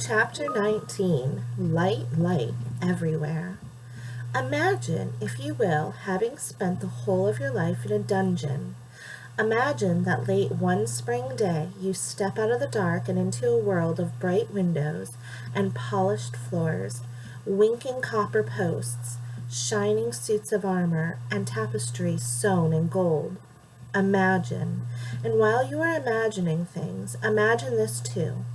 Chapter 19 Light, Light Everywhere. Imagine, if you will, having spent the whole of your life in a dungeon. Imagine that late one spring day you step out of the dark and into a world of bright windows and polished floors, winking copper posts, shining suits of armor, and tapestries sewn in gold. Imagine. And while you are imagining things, imagine this too.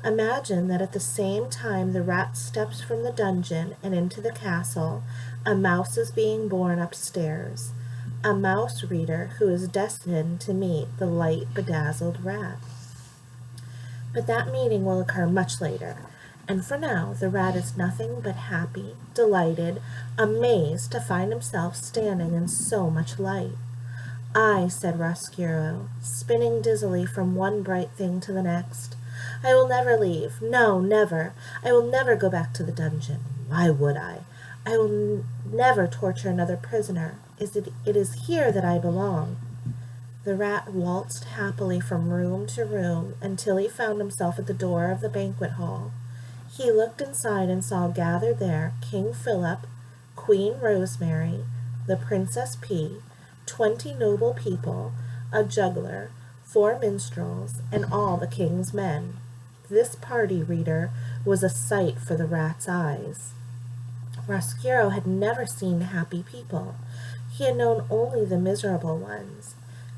Imagine that at the same time the rat steps from the dungeon and into the castle, a mouse is being born upstairs. A mouse reader who is destined to meet the light bedazzled rat. But that meeting will occur much later, and for now the rat is nothing but happy, delighted, amazed to find himself standing in so much light. "I," said Roscuro, spinning dizzily from one bright thing to the next, "I will never leave. No, never. I will never go back to the dungeon. Why would I? I will never torture another prisoner. It is here that I belong." The rat waltzed happily from room to room until he found himself at the door of the banquet hall. He looked inside and saw gathered there King Philip, Queen Rosemary, the Princess P, 20 noble people, a juggler, 4 minstrels, and all the king's men. This party, reader, was a sight for the rat's eyes. Roscuro had never seen happy people. He had known only the miserable ones.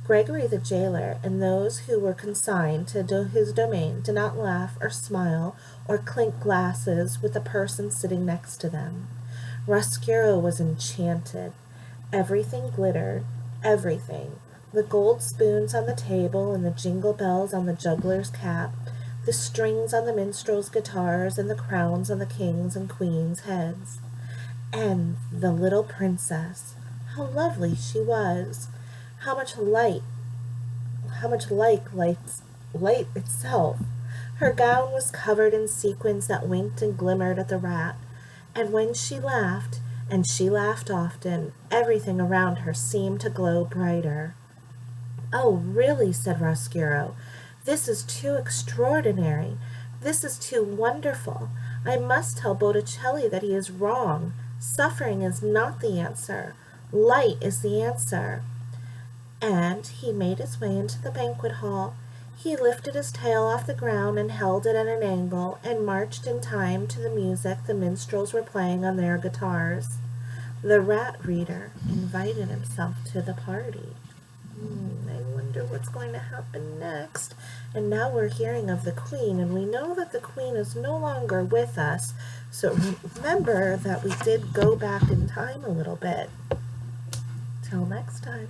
Gregory the jailer and those who were consigned to his domain did not laugh or smile or clink glasses with the person sitting next to them. Roscuro was enchanted. Everything glittered, everything. The gold spoons on the table and the jingle bells on the juggler's cap, the strings on the minstrels' guitars and the crowns on the kings' and queens' heads. And the little princess, how lovely she was! How much like light itself. Her gown was covered in sequins that winked and glimmered at the rat, and when she laughed, and she laughed often, everything around her seemed to glow brighter. "Oh, really," said Roscuro, "this is too extraordinary. This is too wonderful. I must tell Botticelli that he is wrong. Suffering is not the answer. Light is the answer." And he made his way into the banquet hall. He lifted his tail off the ground and held it at an angle and marched in time to the music the minstrels were playing on their guitars. The rat reader invited himself to the party. I wonder what's going to happen next. And now we're hearing of the queen, and we know that the queen is no longer with us. So remember that we did go back in time a little bit. Till next time.